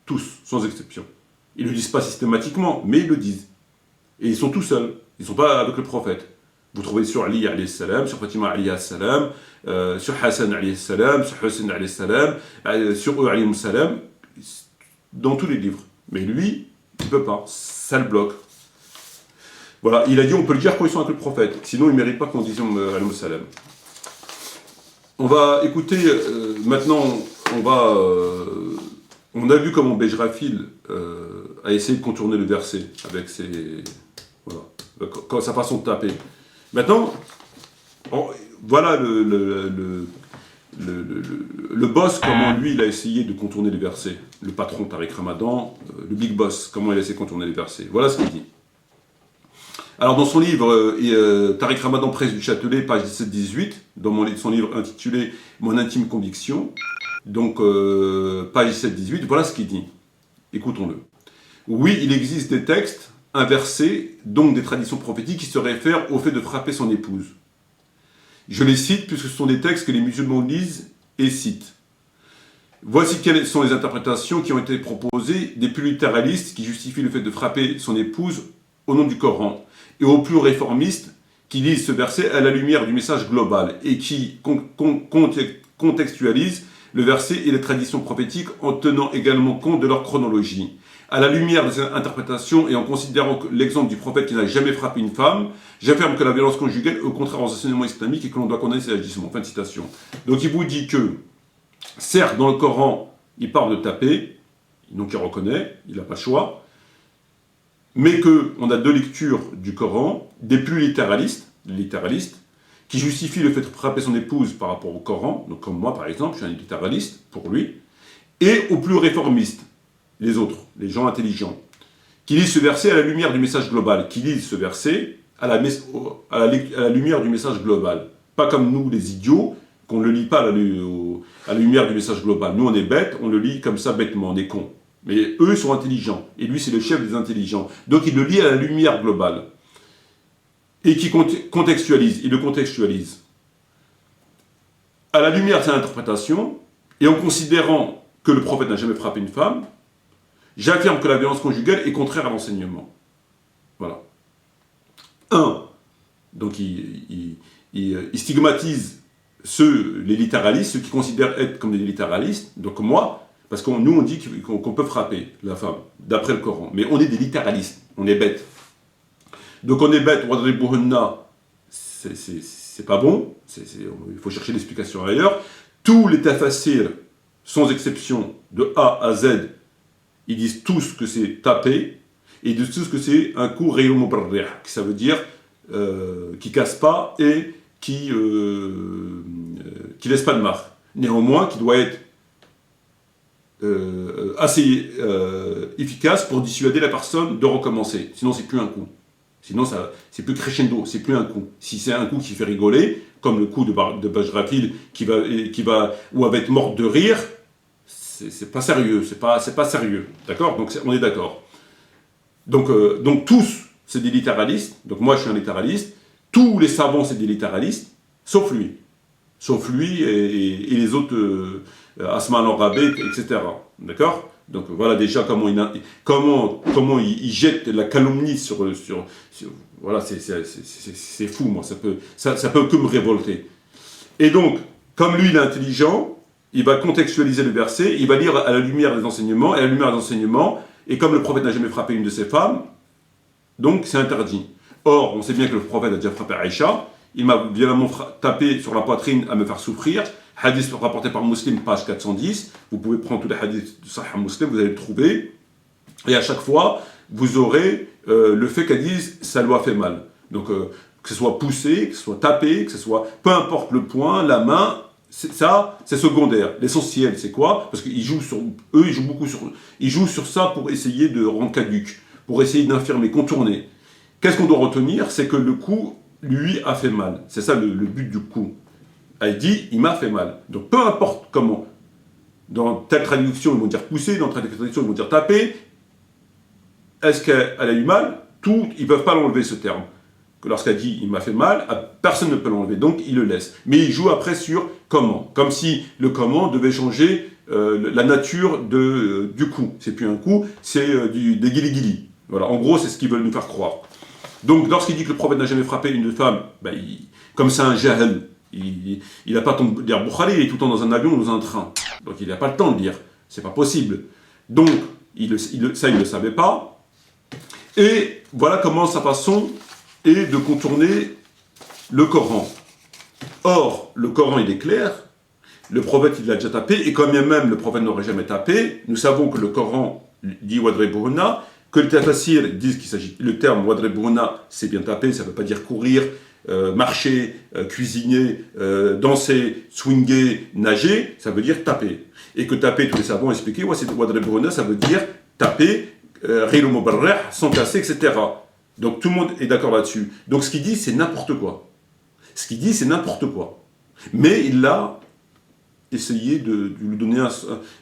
Tous, sans exception. Ils ne le disent pas systématiquement, mais ils le disent. Et ils sont tout seuls, ils ne sont pas avec le prophète. Vous trouvez sur Ali alayhi salam, sur Fatima alayhi salam, sur Hassan alayhi salam, sur Hussein alayhi salam, sur eux alayhi salam, dans tous les livres. Mais lui, il ne peut pas, ça le bloque. Voilà, il a dit on peut le dire quand ils sont avec le prophète, sinon il ne mérite pas qu'on dise alayhi salam. On va écouter, maintenant, on a vu comment Bejrafil a essayé de contourner le verset avec ses... Voilà, sa façon de taper. Maintenant, voilà le boss, comment lui il a essayé de contourner les versets. Le patron Tariq Ramadan, le big boss, comment il a essayé de contourner les versets. Voilà ce qu'il dit. Alors dans son livre, Tariq Ramadan, Presse du Châtelet, page 17-18, dans son livre intitulé Mon intime conviction, donc page 17-18, voilà ce qu'il dit. Écoutons-le. Oui, il existe des textes inversés, donc des traditions prophétiques qui se réfèrent au fait de frapper son épouse. Je les cite puisque ce sont des textes que les musulmans lisent et citent. Voici quelles sont les interprétations qui ont été proposées des plus littéralistes qui justifient le fait de frapper son épouse au nom du Coran, et aux plus réformistes qui lisent ce verset à la lumière du message global et qui contextualisent le verset et les traditions prophétiques en tenant également compte de leur chronologie. À la lumière de cette interprétation et en considérant l'exemple du prophète qui n'a jamais frappé une femme, j'affirme que la violence conjugale est au contraire aux enseignements islamiques et que l'on doit condamner ces agissements. Fin de citation. Donc il vous dit que, certes, dans le Coran, il parle de taper, donc il reconnaît, il n'a pas le choix, mais qu'on a deux lectures du Coran, des plus littéralistes, qui justifient le fait de frapper son épouse par rapport au Coran, donc comme moi par exemple, je suis un littéraliste pour lui, et aux plus réformistes, les autres, les gens intelligents, qui lisent ce verset à la lumière du message global, qui lisent ce verset à la lumière du message global. Pas comme nous, les idiots, qu'on ne le lit pas à la lumière du message global. Nous, on est bêtes, on le lit comme ça bêtement, on est cons. Mais eux sont intelligents, et lui, c'est le chef des intelligents. Donc, il le lit à la lumière globale. Et qui contextualise, il le contextualise. À la lumière de cette interprétation, et en considérant que le prophète n'a jamais frappé une femme, j'affirme que la violence conjugale est contraire à l'enseignement. Voilà. Donc il stigmatise les littéralistes, ceux qui considèrent être comme des littéralistes, donc moi, parce que nous on dit qu'on peut frapper la femme, d'après le Coran, mais on est des littéralistes, on est bêtes. Donc on est bêtes, c'est pas bon, il faut chercher l'explication ailleurs. Tous les tafassirs, sans exception, de A à Z, ils disent tous que c'est taper, et ils disent tous que c'est un coup rayon mubarrih, qui ça veut dire qui casse pas et qui laisse pas de marque. Néanmoins, qui doit être assez efficace pour dissuader la personne de recommencer. Sinon, c'est plus un coup. Sinon, c'est plus crescendo, c'est plus un coup. Si c'est un coup qui fait rigoler, comme le coup de Bajrafil qui va ou va être morte de rire, c'est pas sérieux, c'est pas sérieux, d'accord? Donc on est d'accord. Donc tous, c'est des littéralistes, donc moi je suis un littéraliste, tous les savants c'est des littéralistes, sauf lui et les autres, Asma al-Rabi, etc. D'accord? Donc voilà déjà comment il jette la calomnie sur voilà, c'est fou, moi, ça peut que me révolter. Et donc, comme lui il est intelligent, il va contextualiser le verset, il va lire à la lumière des enseignements, et à la lumière des enseignements, et comme le prophète n'a jamais frappé une de ses femmes, donc c'est interdit. Or, on sait bien que le prophète a déjà frappé Aïcha, il m'a violemment tapé sur la poitrine à me faire souffrir, hadith rapporté par Muslim, page 410, vous pouvez prendre tous les hadiths de Sahih Muslim, vous allez le trouver, et à chaque fois, vous aurez le fait qu'elle dise « ça lui a fait mal ». Donc, que ce soit poussé, que ce soit tapé, que ce soit, peu importe le point, la main, ça, c'est secondaire. L'essentiel, c'est quoi? Parce qu'ils jouent ils jouent sur ça pour essayer de rendre caduque, pour essayer d'infirmer, contourner. Qu'est-ce qu'on doit retenir? C'est que le coup, lui, a fait mal. C'est ça le but du coup. Elle dit, il m'a fait mal. Donc, peu importe comment. Dans telle traduction, ils vont dire pousser, dans telle traduction, ils vont dire taper. Est-ce qu'elle a eu mal? Ils ne peuvent pas l'enlever, ce terme. Lorsqu'elle dit « il m'a fait mal », personne ne peut l'enlever, donc il le laisse. Mais il joue après sur « comment », comme si le « comment » devait changer la nature du coup. C'est plus un coup, c'est des guili-guili. Voilà, en gros, c'est ce qu'ils veulent nous faire croire. Donc, lorsqu'il dit que le prophète n'a jamais frappé une femme, comme c'est un jahl, il n'a pas le temps de lire Bukhari, il est tout le temps dans un avion ou dans un train. Donc, il n'a pas le temps de lire. C'est pas possible. Donc, ça, il ne le savait pas. Et voilà comment sa façon et de contourner le Coran. Or, le Coran, il est clair, le prophète, il l'a déjà tapé, et quand bien même le prophète n'aurait jamais tapé, nous savons que le Coran dit « wadribuhunna », que les tafassirs disent qu'il s'agit, le terme « wadribuhunna », c'est bien taper, ça ne veut pas dire courir, marcher, cuisiner, danser, swinger, nager, ça veut dire taper. Et que taper, tous les savants ont expliqué, c'est « wadribuhunna », ça veut dire taper, sans casser, etc. Donc tout le monde est d'accord là-dessus. Donc ce qu'il dit, c'est n'importe quoi. Ce qu'il dit, c'est n'importe quoi. Mais il a essayé de lui donner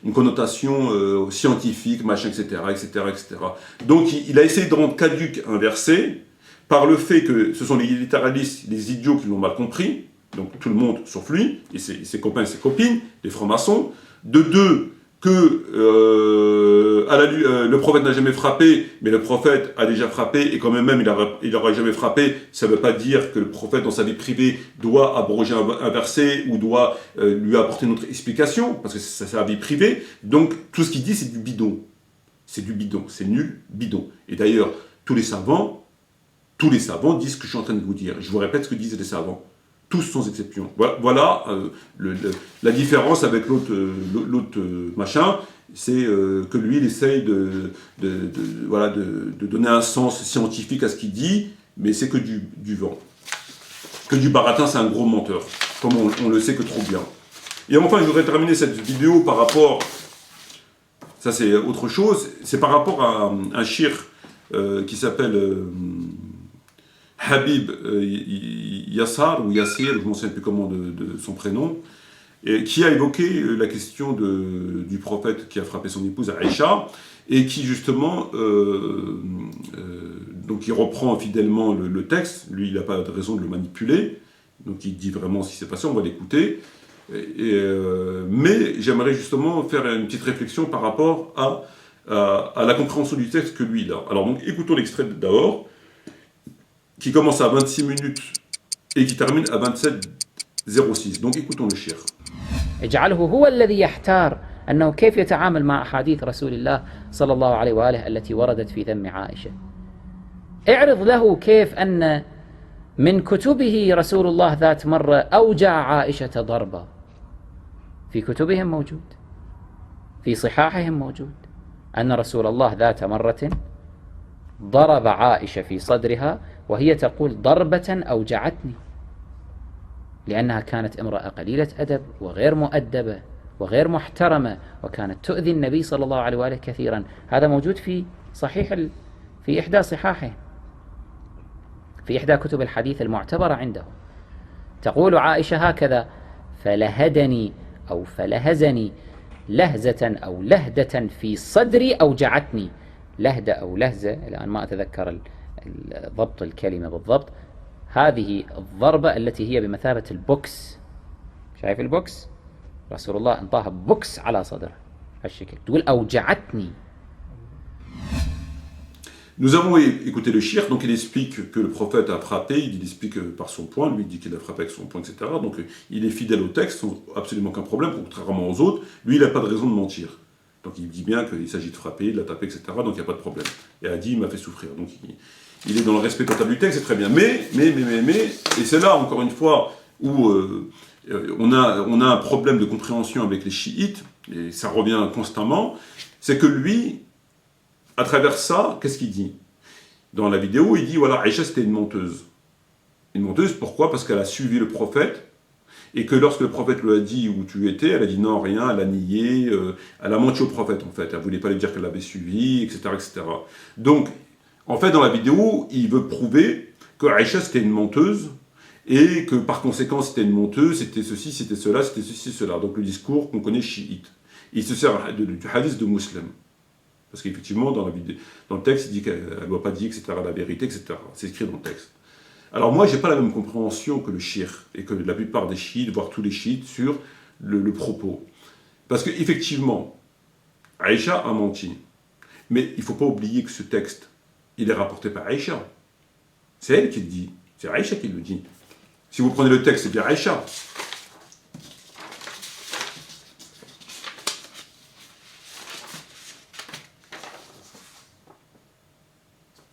une connotation scientifique, machin, etc., etc., etc. Donc il a essayé de rendre caduque un verset par le fait que ce sont les littéralistes, les idiots qui l'ont mal compris, donc tout le monde sauf lui, et ses copains et ses copines, les francs-maçons. De deux, que le prophète n'a jamais frappé, mais le prophète a déjà frappé, et quand même il n'aura jamais frappé, ça ne veut pas dire que le prophète dans sa vie privée doit abroger un verset ou doit lui apporter une autre explication, parce que c'est sa vie privée. Donc tout ce qu'il dit, c'est du bidon. C'est du bidon, c'est nul, bidon. Et d'ailleurs, tous les savants disent ce que je suis en train de vous dire. Je vous répète ce que disent les savants. Tous sans exception. Voilà la différence avec l'autre machin, c'est que lui, il essaye de donner un sens scientifique à ce qu'il dit, mais c'est que du vent. Que du baratin, c'est un gros menteur, comme on le sait que trop bien. Et enfin, je voudrais terminer cette vidéo par rapport, ça c'est autre chose, c'est par rapport à un shir qui s'appelle... Habib Yassar, ou Yassir, je ne me souviens plus comment de son prénom, et qui a évoqué la question du prophète qui a frappé son épouse Aïcha, et qui justement, donc il reprend fidèlement le texte, lui il n'a pas de raison de le manipuler, donc il dit vraiment ce qui s'est passé, on va l'écouter, mais j'aimerais justement faire une petite réflexion par rapport à la compréhension du texte que lui il a. Alors donc écoutons l'extrait d'abord, qui commence à 26 minutes et qui termine à 27:06. Donc écoutons le shir. اجعله هو الذي يحتار أنه كيف يتعامل مع أحاديث رسول الله صلى الله عليه وآله التي وردت في ذم عائشة. اعرض له كيف أن من كتبه رسول الله ذات مرة أوجع عائشة ضربا. في كتبهم موجود، في صحاحهم موجود، أن رسول الله ذات مرة ضرب عائشة في صدرها وهي تقول ضربة أوجعتني، لأنها كانت امرأة قليلة أدب وغير مؤدبة وغير محترمة، وكانت تؤذي النبي صلى الله عليه وآله كثيرا. هذا موجود في في إحدى صحاحه، في إحدى كتب الحديث المعتبرة عنده. تقول عائشة هكذا: فلهدني أو فلهزني لهزة أو لهدة في صدري أوجعتني. لهدة أو لهزة، الآن ما أتذكر ضبط الكلمة بالضبط. هذه الضربة التي هي بمثابة البوكس، شايف البوكس؟ رسول الله انطاها بوكس على صدره هالشكل، تقول أوجعتني. Nous avons écouté le shir, donc il explique que le prophète a frappé, il explique par son poing, lui il dit qu'il a frappé avec son poing, etc. Donc il est fidèle au texte, sans absolument aucun problème, contrairement aux autres. Lui il n'a pas de raison de mentir. Donc il dit bien qu'il s'agit de frapper, de la taper, etc. Donc il n'y a pas de problème. Et a dit, il m'a fait souffrir. Donc il est dans le respect total du texte, c'est très bien. Mais, et c'est là encore une fois où on a un problème de compréhension avec les chiites, et ça revient constamment, c'est que lui, à travers ça, qu'est-ce qu'il dit? Dans la vidéo, il dit, voilà, Aïcha c'était une menteuse. Une menteuse, pourquoi? Parce qu'elle a suivi le prophète, et que lorsque le prophète lui a dit où tu étais, elle a dit non, rien, elle a nié, elle a menti au prophète en fait, elle ne voulait pas lui dire qu'elle l'avait suivi, etc., etc. Donc, en fait, dans la vidéo, il veut prouver que Aïcha c'était une menteuse, et que par conséquent c'était une menteuse, c'était ceci, c'était cela, c'était ceci, cela. Donc le discours qu'on connaît chiite. Il se sert du hadith de Muslim. Parce qu'effectivement, dans le texte, il dit qu'elle ne doit pas dire, etc., la vérité, etc. C'est écrit dans le texte. Alors moi, je n'ai pas la même compréhension que le shir, et que la plupart des chiites, voire tous les chiites, sur le propos. Parce qu'effectivement, Aïcha a menti. Mais il ne faut pas oublier que ce texte, il est rapporté par Aïcha. C'est elle qui le dit. C'est Aïcha qui le dit. Si vous prenez le texte, c'est bien Aïcha.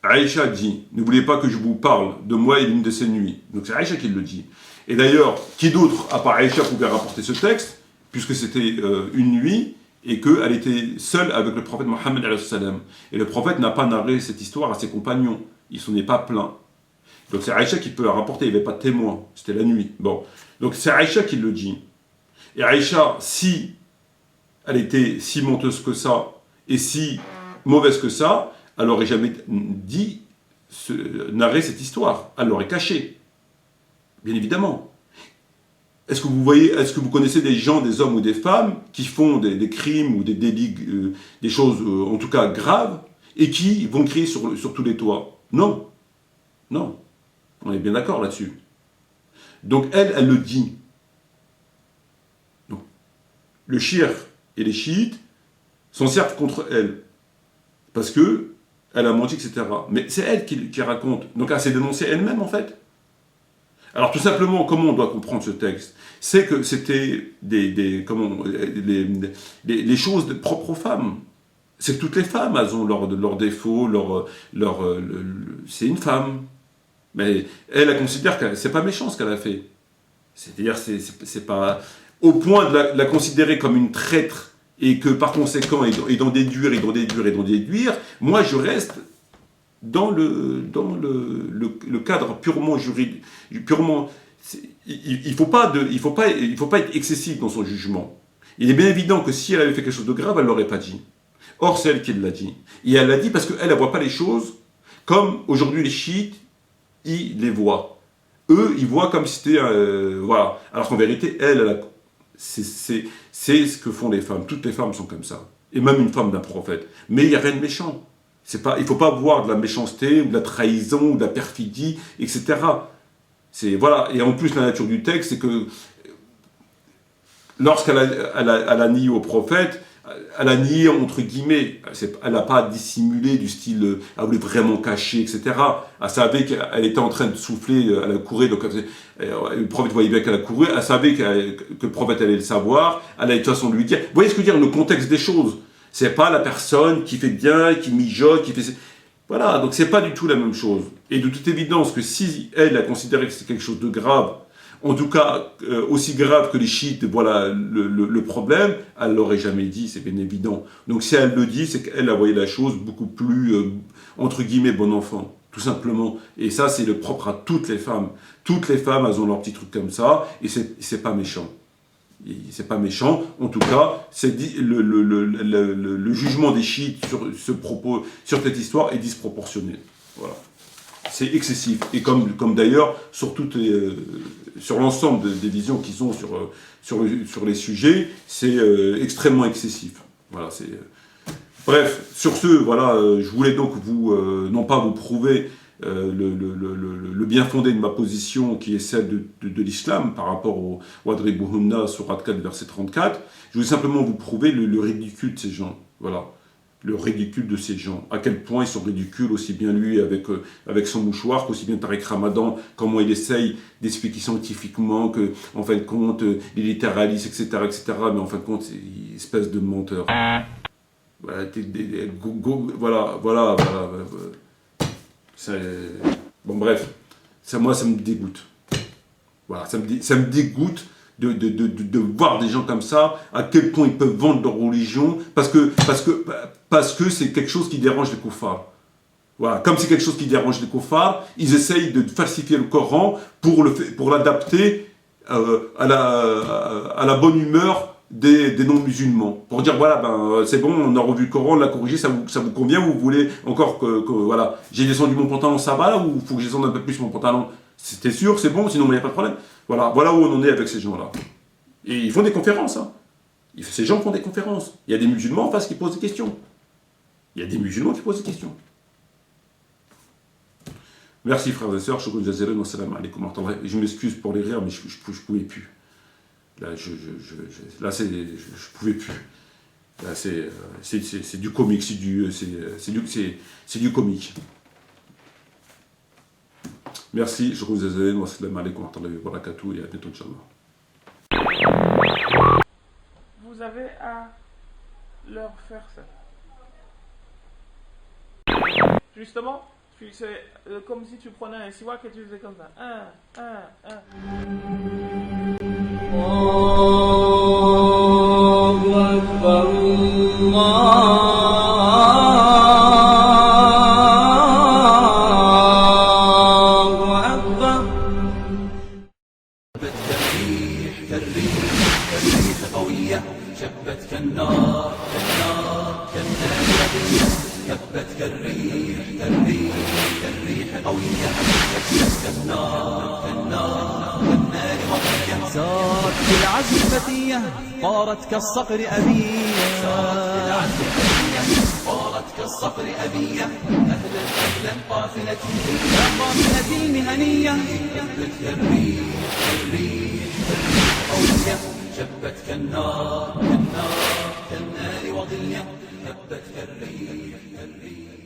Aïcha dit, n'oubliez pas que je vous parle de moi et d'une de ces nuits. Donc c'est Aïcha qui le dit. Et d'ailleurs, qui d'autre, à part Aïcha, pouvait rapporter ce texte, puisque c'était une nuit, et qu'elle était seule avec le prophète Mohammed alayhi salam. Et le prophète n'a pas narré cette histoire à ses compagnons. Il s'en est pas plaint. Donc c'est Aïcha qui peut la rapporter, il n'y avait pas de témoin. C'était la nuit. Bon. Donc c'est Aïcha qui le dit. Et Aïcha, si elle était si menteuse que ça, et si mauvaise que ça, elle n'aurait jamais dit, narrer cette histoire. Elle l'aurait cachée. Bien évidemment. Est-ce que vous voyez, est-ce que vous connaissez des gens, des hommes ou des femmes, qui font des crimes ou des délits, des choses en tout cas graves, et qui vont crier sur tous les toits? Non. Non. On est bien d'accord là-dessus. Donc elle le dit. Donc, le shir et les chiites s'en servent contre elle. Parce que elle a menti, etc. Mais c'est elle qui raconte. Donc elle s'est dénoncée elle-même, en fait. Alors tout simplement, comment on doit comprendre ce texte? C'est que c'était les choses propres aux femmes. C'est que toutes les femmes, elles ont leurs défauts, c'est une femme. Mais elle considère que c'est pas méchant ce qu'elle a fait. C'est-à-dire, c'est pas au point de la considérer comme une traître et que par conséquent, et d'en déduire, moi je reste dans le cadre purement juridique, il faut pas être excessif dans son jugement. Il est bien évident que si elle avait fait quelque chose de grave, elle l'aurait pas dit. Or, c'est elle qui l'a dit. Et elle l'a dit parce qu'elle ne voit pas les choses comme aujourd'hui les chiites, ils les voient. Eux, ils voient comme si c'était... voilà. Alors qu'en vérité, c'est ce que font les femmes. Toutes les femmes sont comme ça. Et même une femme d'un prophète. Mais il n'y a rien de méchant. Il ne faut pas voir de la méchanceté, ou de la trahison, ou de la perfidie, etc. Voilà. Et en plus, la nature du texte, c'est que lorsqu'elle a nié au prophète, elle a nié entre guillemets, elle n'a pas dissimulé du style, elle voulait vraiment cacher, etc. Elle savait qu'elle était en train de souffler, elle a couru, donc le prophète voyait bien qu'elle a couru, elle savait que le prophète allait le savoir, elle allait de toute façon lui dire. Vous voyez ce que je veux dire, le contexte des choses. C'est pas la personne qui fait bien, qui mijote, qui fait... Voilà, donc c'est pas du tout la même chose. Et de toute évidence que si elle a considéré que c'est quelque chose de grave, en tout cas aussi grave que les chiites, voilà le problème, elle l'aurait jamais dit, c'est bien évident. Donc si elle le dit, c'est qu'elle a voyé la chose beaucoup plus, entre guillemets, bon enfant, tout simplement. Et ça, c'est le propre à toutes les femmes. Toutes les femmes, elles ont leur petit truc comme ça, et c'est pas méchant. C'est pas méchant, en tout cas, le jugement des chiites sur cette histoire est disproportionné. Voilà. C'est excessif. Et comme d'ailleurs, sur l'ensemble des visions qu'ils ont sur les sujets, c'est extrêmement excessif. Voilà, bref, sur ce, voilà, je voulais donc non pas vous prouver le bien fondé de ma position qui est celle de l'islam par rapport au Wadribuhunna, Surat 4, verset 34, je voulais simplement vous prouver le ridicule de ces gens. Voilà. Le ridicule de ces gens, à quel point ils sont ridicules, aussi bien lui avec son mouchoir, qu'aussi bien Tariq Ramadan, comment il essaye d'expliquer scientifiquement que, en fin de compte, il littéralise, etc., mais en fin de compte, c'est une espèce de menteur. Voilà. Bon, bref, moi, ça me dégoûte. Voilà, ça me dégoûte de voir des gens comme ça, à quel point ils peuvent vendre leur religion, parce que c'est quelque chose qui dérange les koufars. Voilà, comme c'est quelque chose qui dérange les koufars, ils essayent de falsifier le Coran pour l'adapter à la bonne humeur des non-musulmans. Pour dire, voilà, c'est bon, on a revu le Coran, on l'a corrigé, ça vous convient, ou vous voulez encore voilà, j'ai descendu mon pantalon, ça va, ou il faut que je descende un peu plus mon pantalon? C'était sûr, c'est bon, sinon il n'y a pas de problème. Voilà où on en est avec ces gens-là. Et ils font des conférences. Hein. Ces gens font des conférences. Il y a des musulmans en face qui posent des questions. Merci frères et sœurs. Je m'excuse pour les rires, mais je ne pouvais plus. Là, je pouvais plus. Là, c'est du comique, c'est du comique. Merci, je vous aime, wassalamu alaikum wa rahmatullahi wa barakatuh, et à bientôt, Inch'Allah. Vous avez à leur faire ça. Justement, c'est comme si tu prenais un siwak et tu faisais comme ça. Allahu Akbar, سارت بالعزم فتية طارت كالصقر أبية أهلا قافلتي مهنية الريح قوية شبت كالنار كالنار وضية اليوم هبت الريح